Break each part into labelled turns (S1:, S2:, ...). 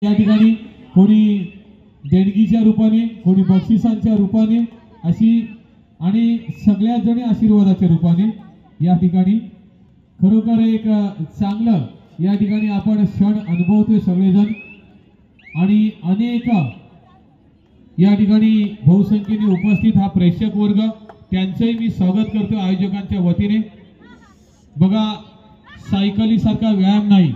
S1: या ठिकाणी कोणी देणगीच्या रूपाने, कोणी बक्षिसांच्या रूपाने अशी आणि सगळ्याच जणी आशीर्वादाच्या रूपाने या ठिकाणी खरोखर एक चांगलं या ठिकाणी आपण क्षण अनुभवतोय सगळेजण आणि अनेक या ठिकाणी बहुसंख्येने उपस्थित हा प्रेक्षक वर्ग त्यांचंही मी स्वागत करतो आयोजकांच्या वतीने। बघा सायकलीसारखा व्यायाम नाही,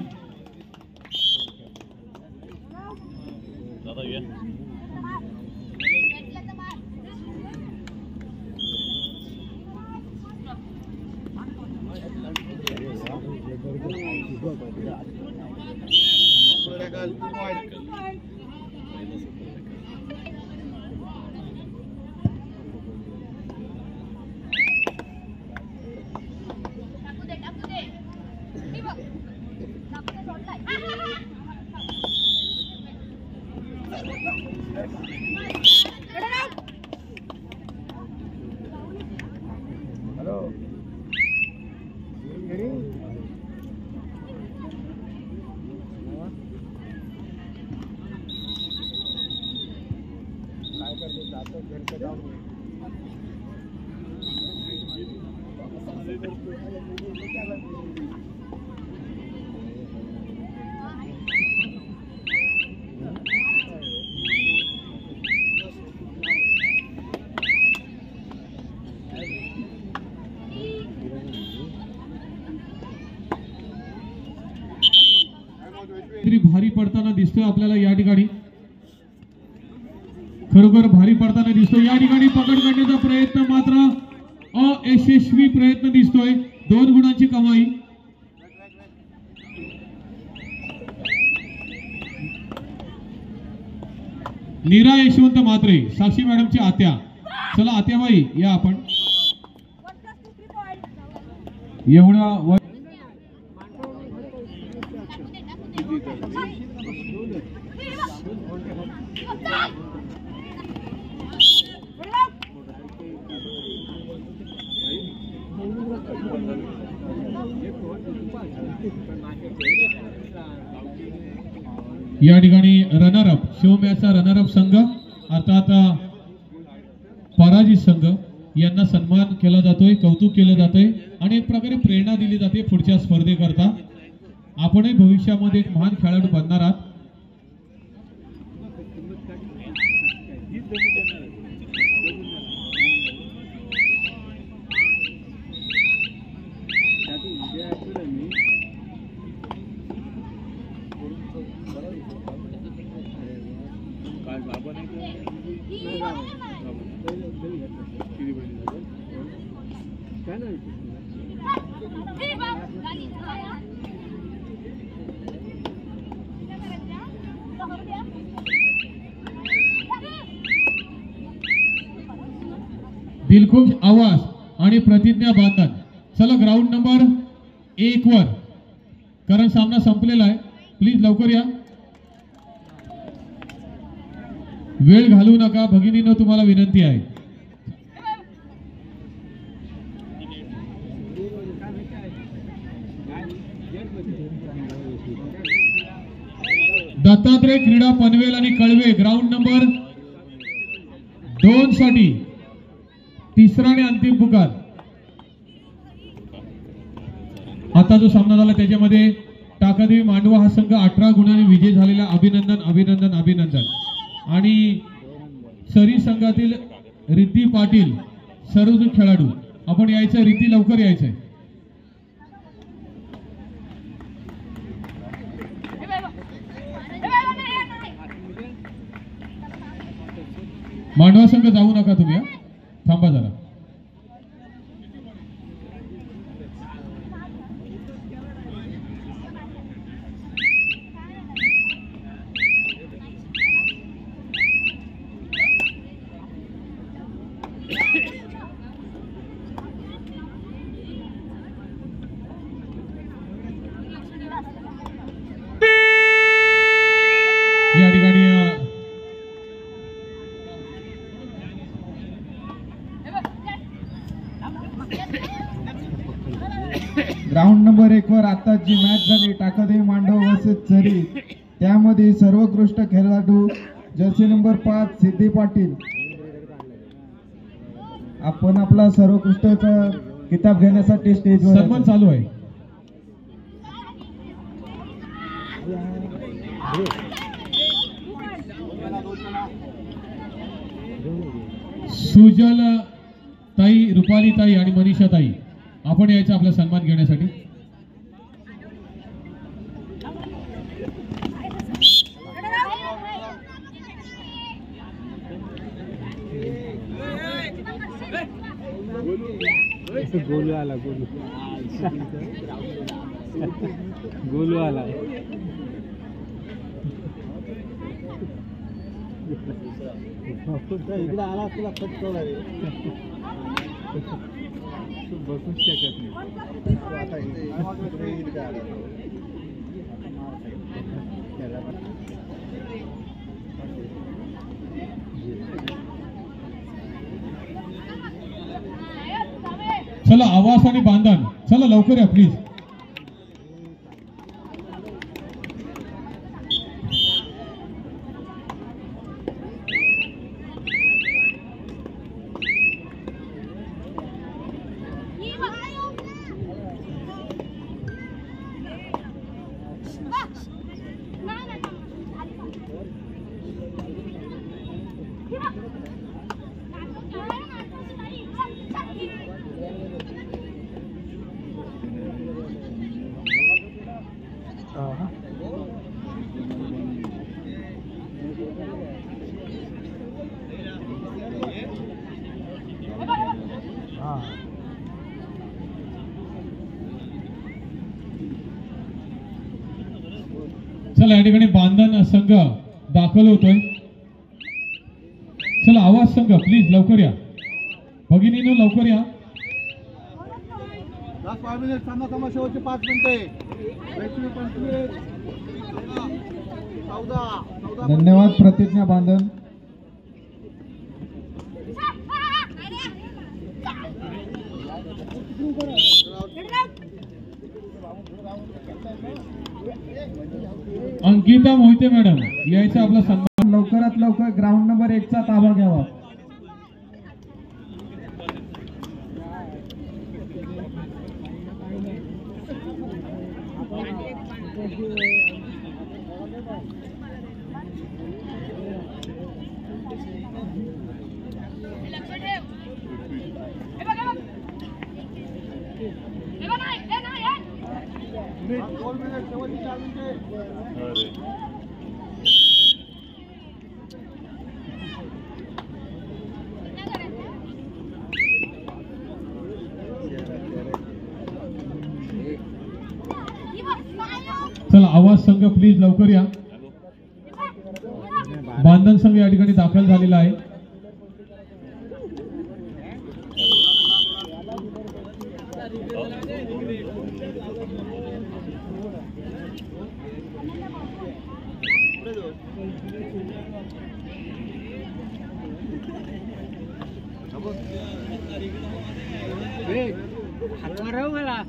S1: भारी पडताना दिसतोय आपल्याला या ठिकाणी, खरोखर भारी पडताना दिसतोय या ठिकाणी। पकड करण्याचा प्रयत्न मात्र अयशस्वी प्रयत्न दिसतोय, 2 गुणांची कमाई। नीरा यशवंत म्हात्रे, साक्षी मॅडमची आत्या। चला आत्याबाई या आपण एवढा या ठिकाणी रनर अप शो मॅचचा रनर अप संघ अर्थात पराजित संघ यांना सन्मान केला जातोय, कौतुक केलं जातंय आणि एक प्रकारे प्रेरणा दिली जाते पुढच्या स्पर्धेकरता। आपणही भविष्यामध्ये एक महान खेळाडू बनणार आहात। दिलखुश आवाज आणि प्रतिज्ञा बांधन। चला ग्राउंड नंबर 1 वर, कारण सामना संपलेला आहे, प्लीज लवकर या, वेळ घालवू नका भगिनींनो, तुम्हाला विनंती आहे। दत्तात्रय क्रीडा पनवेल आणि कळवे ग्राउंड नंबर 2 साठी तिसरा आणि अंतिम पुकार। आता जो सामना झाला त्याच्यामध्ये टाकादेवी मांडवा हा संघ 18 गुणांनी विजय झालेला, अभिनंदन अभिनंदन अभिनंदन। आणि सरी संघातील रिद्धी पाटील सर्वजण खेळाडू आपण यायचं, रिद्धी लवकर यायचंय। मांडवा संघ जाऊ नका तुम्ही, थांबा जरा। या ठिकाणी
S2: ग्राउंड नंबर 1 वर आता जी मॅच झाली टाकादेवी मांडव वर्सेस झरी त्यामध्ये सर्वोत्कृष्ट खेळाडू जर्सी नंबर 5 सिद्धी पाटील, आपण आपला सर्वोत्कृष्टचा किताब घेण्यासाठी स्टेजवर
S1: सन्मान चालू आहे. सुजल ताई, रुपाली ताई आणि मनीषा ताई, आपण यायचं आपला सन्मान घेण्यासाठी.
S3: गोलू आला, गोलू आला. इकडे आला तुला पटकवला बसूच शकत नाही.
S1: चला आवास आणि बांधण, चला लवकर या प्लीज. चला या ठिकाणी बांधण संघ दाखल होतोय. चला आवाज संघ प्लीज लवकर या. भगिनीनो लवकर या.
S3: 10 मिनिट शेवटचे 5 मिनिटे.
S2: धन्यवाद प्रतिज्ञा बांधण.
S1: अंकिता मोहिते मॅडम यायचा आपला सन्मान.
S2: लवकरात लवकर ग्राउंड नंबर 1 चा ताबा घ्यावा.
S1: चला आवाज संघ प्लीज लवकर या. बांधण संघ या ठिकाणी दाखल झालेला आहे.
S3: हातवर राहू मला.